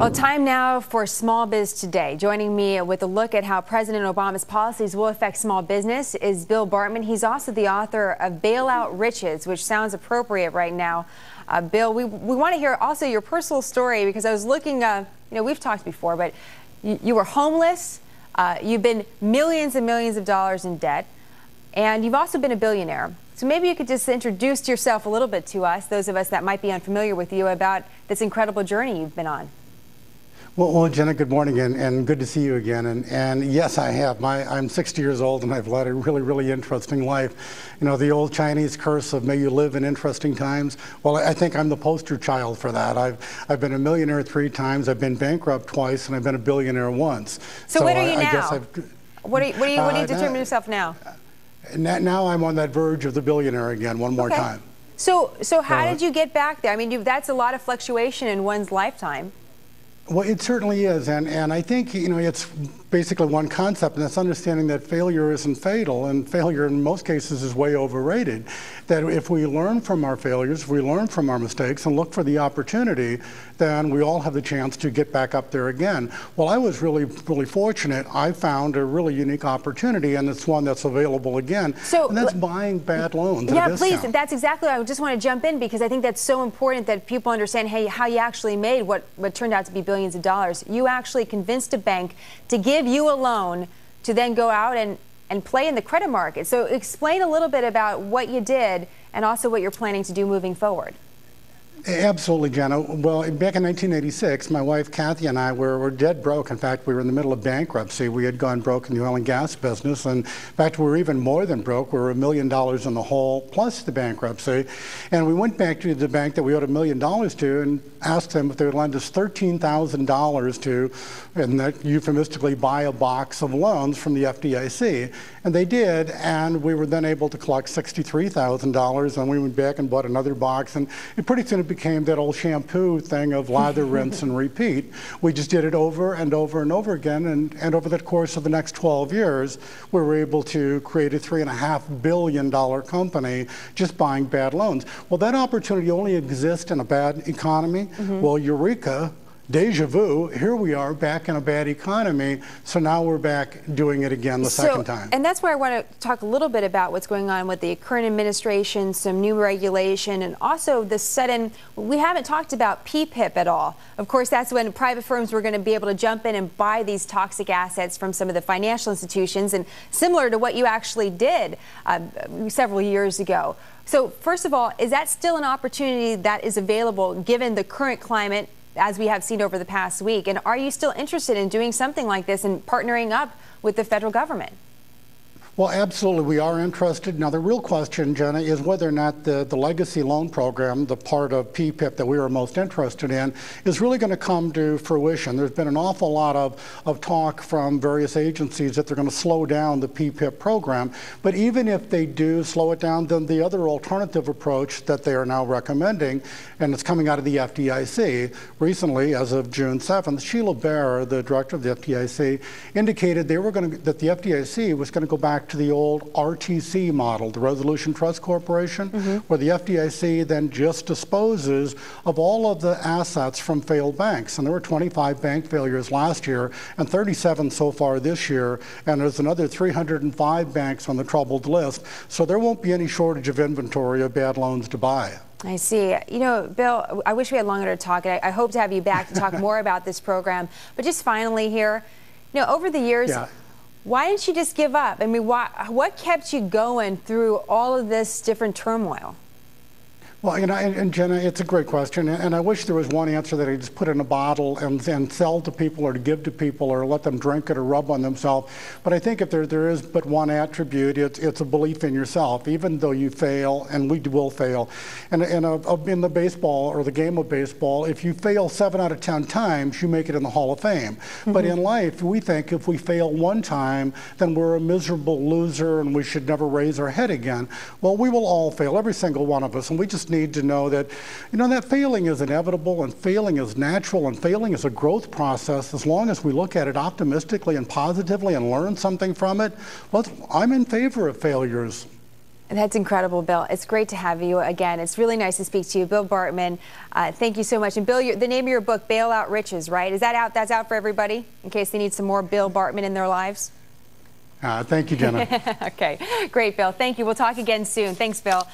Well, time now for Small Biz Today. Joining me with a look at how President Obama's policies will affect small business is Bill Bartmann. He's also the author of Bailout Riches, which sounds appropriate right now. Bill, we want to hear also your personal story, because I was looking, we've talked before, but you were homeless. You've been millions and millions of dollars in debt, and you've also been a billionaire. So maybe you could just introduce yourself a little bit to us, those of us that might be unfamiliar with you, about this incredible journey you've been on. Well, Jenna, good morning, and good to see you again. And yes, I have. I'm 60 years old, and I've led a really, really interesting life. You know, the old Chinese curse of may you live in interesting times. Well, I think I'm the poster child for that. I've been a millionaire 3 times, I've been bankrupt twice, and I've been a billionaire once. So what are you now? What do you determine yourself now? Now I'm on that verge of the billionaire again, one more time. So how did you get back there? I mean, that's a lot of fluctuation in one's lifetime. Well, it certainly is, and I think, it's basically one concept, and that's understanding that failure isn't fatal, and failure in most cases is way overrated. That if we learn from our failures, if we learn from our mistakes and look for the opportunity, then we all have the chance to get back up there again. Well, I was really, really fortunate. I found a really unique opportunity, and it's one that's available again, and that's buying bad loans at a discount. Yeah, please, that's exactly what I just want to jump in, because I think that's so important that people understand, hey, how you actually made what turned out to be billions of dollars. You actually convinced a bank to give you a loan to then go out and play in the credit market. So explain a little bit about what you did and also what you're planning to do moving forward. Absolutely, Jenna. Well, back in 1986, my wife Kathy and I were dead broke. In fact, we were in the middle of bankruptcy. We had gone broke in the oil and gas business, and in fact, we were even more than broke. We were $1 million in the hole, plus the bankruptcy. And we went back to the bank that we owed $1 million to and asked them if they would lend us $13,000 to, and that euphemistically, buy a box of loans from the FDIC. And they did, and we were then able to collect $63,000, and we went back and bought another box, and pretty soon it became that old shampoo thing of lather, rinse, and repeat. We just did it over and over and over again, and over the course of the next 12 years, we were able to create a $3.5 billion company just buying bad loans. Well, that opportunity only exists in a bad economy. Well, eureka. Deja vu, here we are back in a bad economy, so now we're back doing it again the second time. And that's where I want to talk a little bit about what's going on with the current administration, some new regulation, and also the sudden, we haven't talked about PPIP at all. Of course, that's when private firms were going to be able to jump in and buy these toxic assets from some of the financial institutions, and similar to what you actually did several years ago. So first of all, is that still an opportunity that is available given the current climate as we have seen over the past week? And are you still interested in doing something like this and partnering up with the federal government? Well, absolutely, we are interested. Now, the real question, Jenna, is whether or not the legacy loan program, the part of PPIP that we are most interested in, is really going to come to fruition. There's been an awful lot of talk from various agencies that they're going to slow down the PPIP program. But even if they do slow it down, then the other alternative approach that they are now recommending, and it's coming out of the FDIC, recently, as of June 7th, Sheila Bair, the director of the FDIC, indicated that the FDIC was going to go back to the old RTC model, the Resolution Trust Corporation, where the FDIC then just disposes of all of the assets from failed banks. And there were 25 bank failures last year and 37 so far this year, and there's another 305 banks on the troubled list, so there won't be any shortage of inventory of bad loans to buy. I see. You know, Bill, I wish we had longer to talk. I hope to have you back to talk more about this program. But just finally here, over the years, why didn't you just give up? I mean, what kept you going through all of this different turmoil? Well, and Jenna, it's a great question, and I wish there was one answer that I just put in a bottle and sell to people or to give to people or let them drink it or rub on themselves. But I think if there is but one attribute, it's a belief in yourself, even though you fail, and we will fail. And in the baseball or the game of baseball, if you fail 7 out of 10 times, you make it in the Hall of Fame. But in life, we think if we fail one time, then we're a miserable loser and we should never raise our head again. Well, we will all fail, every single one of us, and we just need to know that, that failing is inevitable and failing is natural and failing is a growth process. As long as we look at it optimistically and positively and learn something from it, I'm in favor of failures. That's incredible, Bill. It's great to have you again. It's really nice to speak to you. Bill Bartmann, thank you so much. And Bill, the name of your book, Bailout Riches, right? Is that out? That's out for everybody in case they need some more Bill Bartmann in their lives? Thank you, Jenna. Okay, great, Bill. Thank you. We'll talk again soon. Thanks, Bill.